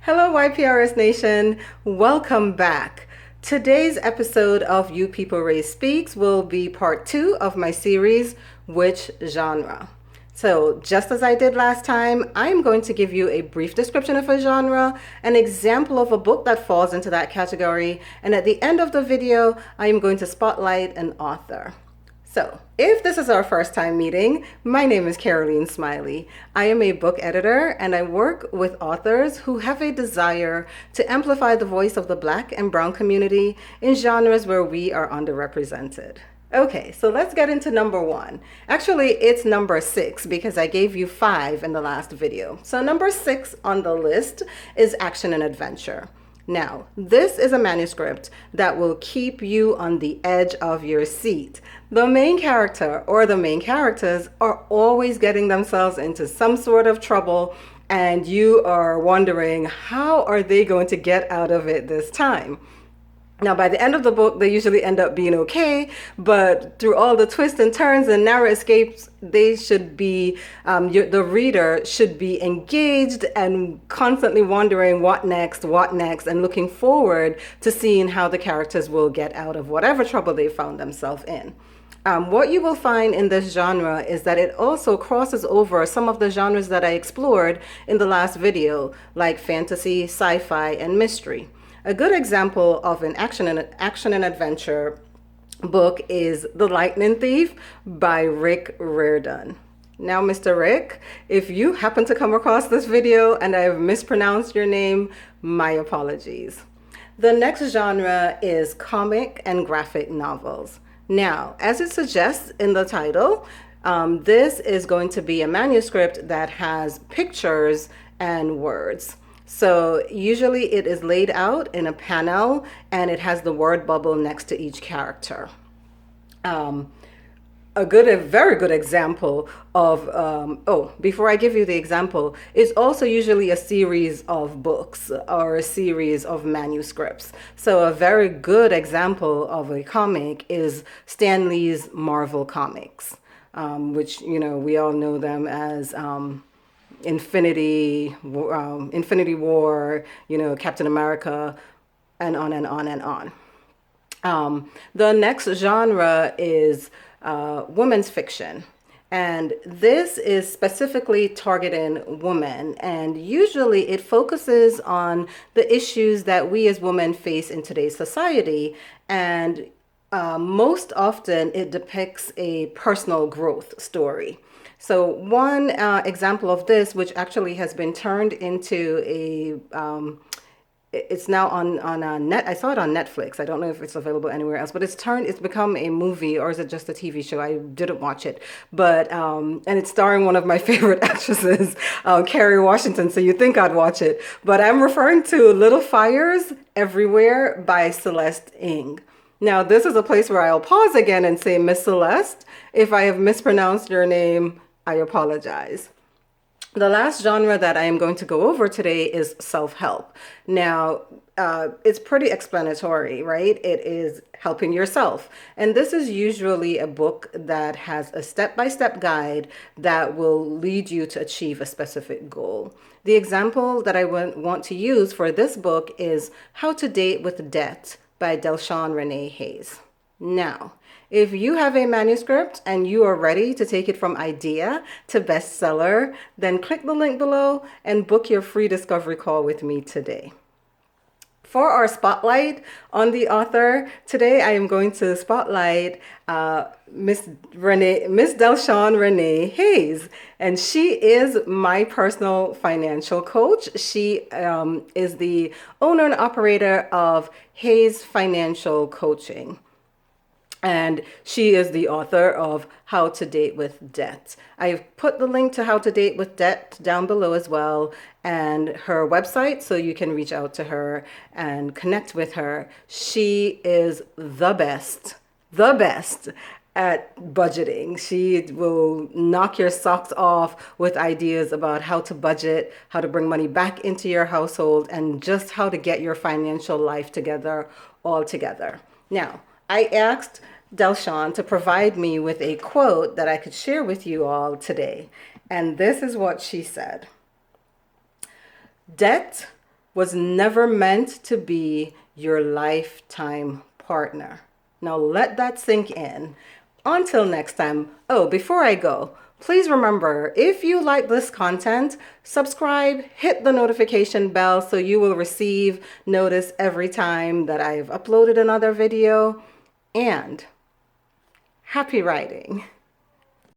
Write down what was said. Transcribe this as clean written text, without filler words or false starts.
Hello, YPRS Nation. Welcome back. Today's episode of You People Raise Speaks will be part 2 of my series, Which Genre? So, just as I did last time, I'm going to give you a brief description of a genre, an example of a book that falls into that category, and at the end of the video, I am going to spotlight an author. So, if this is our first time meeting, my name is Caroline Smiley. I am a book editor and I work with authors who have a desire to amplify the voice of the Black and Brown community in genres where we are underrepresented. Okay, so let's get into number 1. Actually, it's number 6 because I gave you 5 in the last video. So number 6 on the list is action and adventure. Now, this is a manuscript that will keep you on the edge of your seat. The main character or the main characters are always getting themselves into some sort of trouble, and you are wondering, how are they going to get out of it this time? Now, by the end of the book, they usually end up being okay, but through all the twists and turns and narrow escapes, they should be, the reader should be engaged and constantly wondering what next, and looking forward to seeing how the characters will get out of whatever trouble they found themselves in. What you will find in this genre is that it also crosses over some of the genres that I explored in the last video, like fantasy, sci-fi, and mystery. A good example of an action and adventure book is The Lightning Thief by Rick Riordan. Now, Mr. Rick, if you happen to come across this video and I have mispronounced your name, my apologies. The next genre is comic and graphic novels. Now, as it suggests in the title, this is going to be a manuscript that has pictures and words. So usually it is laid out in a panel and it has the word bubble next to each character. A very good example of, before I give you the example, it's also usually a series of books or a series of manuscripts. So a very good example of a comic is Stan Lee's Marvel Comics, which, we all know them as Infinity War, Captain America, and on and on and on. The next genre is women's fiction. And this is specifically targeting women. And usually it focuses on the issues that we as women face in today's society. And most often it depicts a personal growth story. So one example of this, which actually has been turned into it's now on I saw it on Netflix. I don't know if it's available anywhere else, but it's become a movie, or is it just a TV show? I didn't watch it, but and it's starring one of my favorite actresses, Kerry Washington. So you think I'd watch it, but I'm referring to Little Fires Everywhere by Celeste Ng. Now, this is a place where I'll pause again and say, Miss Celeste, if I have mispronounced your name, I apologize. The last genre that I am going to go over today is self-help. Now, it's pretty explanatory, right? It is helping yourself. And this is usually a book that has a step-by-step guide that will lead you to achieve a specific goal. The example that I want to use for this book is How to Date with Debt by Shawn Renee Hayes. Now, if you have a manuscript and you are ready to take it from idea to bestseller, then click the link below and book your free discovery call with me today. For our spotlight on the author, today I am going to spotlight Miss Shawn Renee Hayes, and she is my personal financial coach. She is the owner and operator of Hayes Financial Coaching. And she is the author of How to Date with Debt. I've put the link to How to Date with Debt down below as well, and her website, so you can reach out to her and connect with her. She is the best at budgeting. She will knock your socks off with ideas about how to budget, how to bring money back into your household, and just how to get your financial life together all together. Now, I asked Shawn to provide me with a quote that I could share with you all today. And this is what she said. Debt was never meant to be your lifetime partner. Now let that sink in. Until next time. Oh, before I go, please remember, if you like this content, subscribe, hit the notification bell so you will receive notice every time that I've uploaded another video. And happy writing.